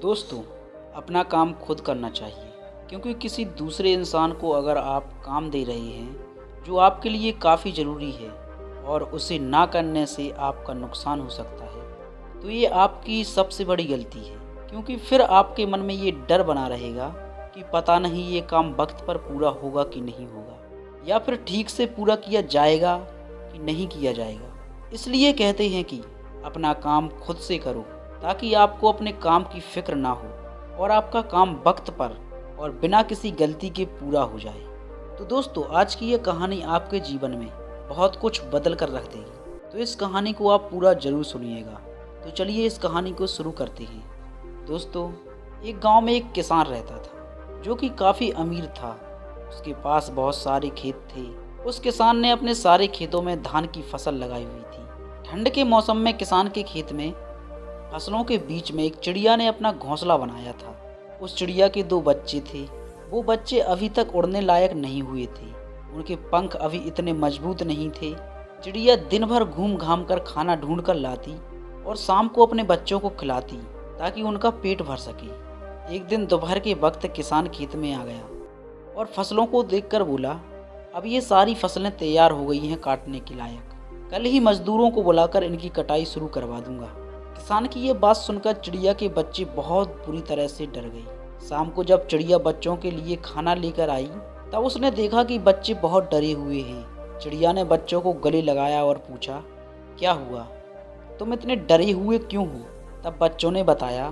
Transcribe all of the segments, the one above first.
दोस्तों, अपना काम खुद करना चाहिए क्योंकि किसी दूसरे इंसान को अगर आप काम दे रहे हैं जो आपके लिए काफ़ी ज़रूरी है और उसे ना करने से आपका नुकसान हो सकता है, तो ये आपकी सबसे बड़ी गलती है। क्योंकि फिर आपके मन में ये डर बना रहेगा कि पता नहीं ये काम वक्त पर पूरा होगा कि नहीं होगा, या फिर ठीक से पूरा किया जाएगा कि नहीं किया जाएगा। इसलिए कहते हैं कि अपना काम खुद से करो ताकि आपको अपने काम की फ़िक्र ना हो और आपका काम वक्त पर और बिना किसी गलती के पूरा हो जाए। तो दोस्तों, आज की ये कहानी आपके जीवन में बहुत कुछ बदल कर रख देगी, तो इस कहानी को आप पूरा ज़रूर सुनिएगा। तो चलिए इस कहानी को शुरू करते हैं। दोस्तों, एक गांव में एक किसान रहता था जो कि काफ़ी अमीर था। उसके पास बहुत सारे खेत थे। उस किसान ने अपने सारे खेतों में धान की फसल लगाई हुई थी। ठंड के मौसम में किसान के खेत में फसलों के बीच में एक चिड़िया ने अपना घोंसला बनाया था। उस चिड़िया के 2 बच्चे थे। वो बच्चे अभी तक उड़ने लायक नहीं हुए थे। उनके पंख अभी इतने मजबूत नहीं थे। चिड़िया दिन भर घूम घाम कर खाना ढूंढ कर लाती और शाम को अपने बच्चों को खिलाती ताकि उनका पेट भर सके। एक दिन दोपहर के वक्त किसान खेत में आ गया और फसलों को देखकर बोला, अब ये सारी फसलें तैयार हो गई हैं काटने के लायक। कल ही मजदूरों को बुलाकर इनकी कटाई शुरू करवा दूंगा। किसान की ये बात सुनकर चिड़िया के बच्चे बहुत बुरी तरह से डर गए। शाम को जब चिड़िया बच्चों के लिए खाना लेकर आई तब उसने देखा कि बच्चे बहुत डरे हुए हैं। चिड़िया ने बच्चों को गले लगाया और पूछा, क्या हुआ, तुम इतने डरे हुए क्यों हो? तब बच्चों ने बताया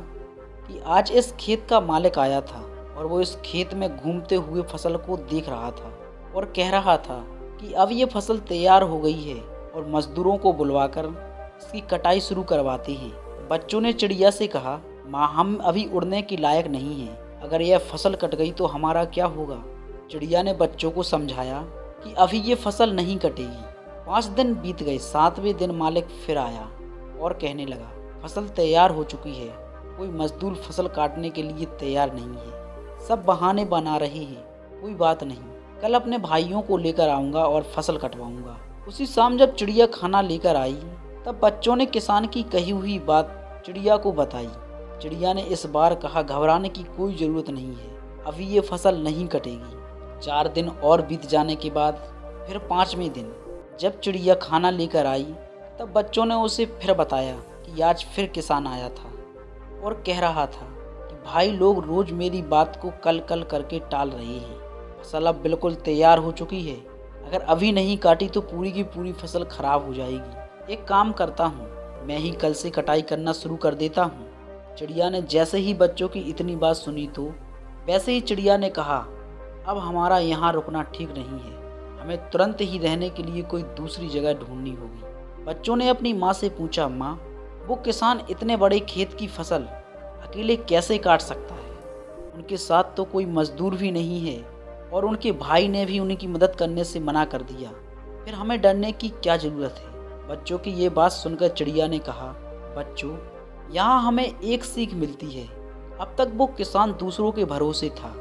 कि आज इस खेत का मालिक आया था और वो इस खेत में घूमते हुए फसल को देख रहा था और कह रहा था कि अब ये फसल तैयार हो गई है और मजदूरों को बुलवाकर इसकी कटाई शुरू करवाते हैं। बच्चों ने चिड़िया से कहा, माँ, हम अभी उड़ने के लायक नहीं हैं। अगर यह फसल कट गई तो हमारा क्या होगा? चिड़िया ने बच्चों को समझाया कि अभी ये फसल नहीं कटेगी। 5 दिन बीत गए। 7वें दिन मालिक फिर आया और कहने लगा, फसल तैयार हो चुकी है, कोई मजदूर फसल काटने के लिए तैयार नहीं है, सब बहाने बना रहे हैं। कोई बात नहीं, कल अपने भाइयों को लेकर आऊँगा और फसल कटवाऊँगा। उसी शाम जब चिड़िया खाना लेकर आई तब बच्चों ने किसान की कही हुई बात चिड़िया को बताई। चिड़िया ने इस बार कहा, घबराने की कोई ज़रूरत नहीं है, अभी ये फसल नहीं कटेगी। 4 दिन और बीत जाने के बाद फिर 5वें दिन जब चिड़िया खाना लेकर आई तब बच्चों ने उसे फिर बताया कि आज फिर किसान आया था और कह रहा था कि भाई लोग रोज़ मेरी बात को कल कल करके टाल रहे हैं। फसल अब बिल्कुल तैयार हो चुकी है, अगर अभी नहीं काटी तो पूरी की पूरी फसल खराब हो जाएगी। एक काम करता हूँ, मैं ही कल से कटाई करना शुरू कर देता हूँ। चिड़िया ने जैसे ही बच्चों की इतनी बात सुनी तो वैसे ही चिड़िया ने कहा, अब हमारा यहाँ रुकना ठीक नहीं है, हमें तुरंत ही रहने के लिए कोई दूसरी जगह ढूंढनी होगी। बच्चों ने अपनी माँ से पूछा, माँ, वो किसान इतने बड़े खेत की फसल अकेले कैसे काट सकता है? उनके साथ तो कोई मजदूर भी नहीं है और उनके भाई ने भी उनकी मदद करने से मना कर दिया, फिर हमें डरने की क्या ज़रूरत है? बच्चों की ये बात सुनकर चिड़िया ने कहा, बच्चों, यहाँ हमें एक सीख मिलती है। अब तक वो किसान दूसरों के भरोसे था,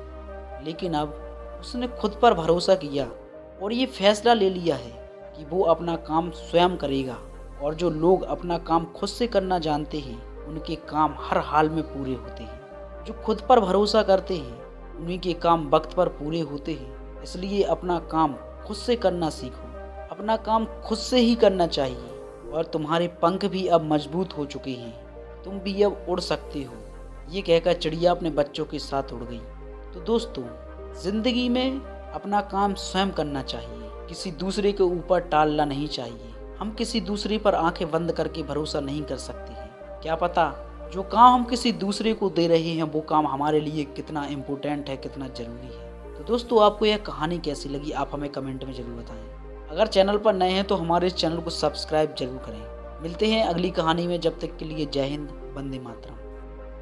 लेकिन अब उसने खुद पर भरोसा किया और ये फैसला ले लिया है कि वो अपना काम स्वयं करेगा। और जो लोग अपना काम खुद से करना जानते हैं उनके काम हर हाल में पूरे होते हैं। जो खुद पर भरोसा करते हैं उन्हीं के काम वक्त पर पूरे होते हैं। इसलिए अपना काम खुद से करना सीखो। अपना काम खुद से ही करना चाहिए। और तुम्हारे पंख भी अब मजबूत हो चुके हैं, तुम भी अब उड़ सकते हो। ये कहकर चिड़िया अपने बच्चों के साथ उड़ गई। तो दोस्तों, ज़िंदगी में अपना काम स्वयं करना चाहिए, किसी दूसरे के ऊपर टालना नहीं चाहिए। हम किसी दूसरे पर आंखें बंद करके भरोसा नहीं कर सकते हैं। क्या पता जो काम हम किसी दूसरे को दे रहे हैं वो काम हमारे लिए कितना इम्पोर्टेंट है, कितना ज़रूरी है। तो दोस्तों, आपको यह कहानी कैसी लगी आप हमें कमेंट में ज़रूर बताएं। अगर चैनल पर नए हैं तो हमारे इस चैनल को सब्सक्राइब जरूर करें। मिलते हैं अगली कहानी में, जब तक के लिए जय हिंद, वंदे मातरम।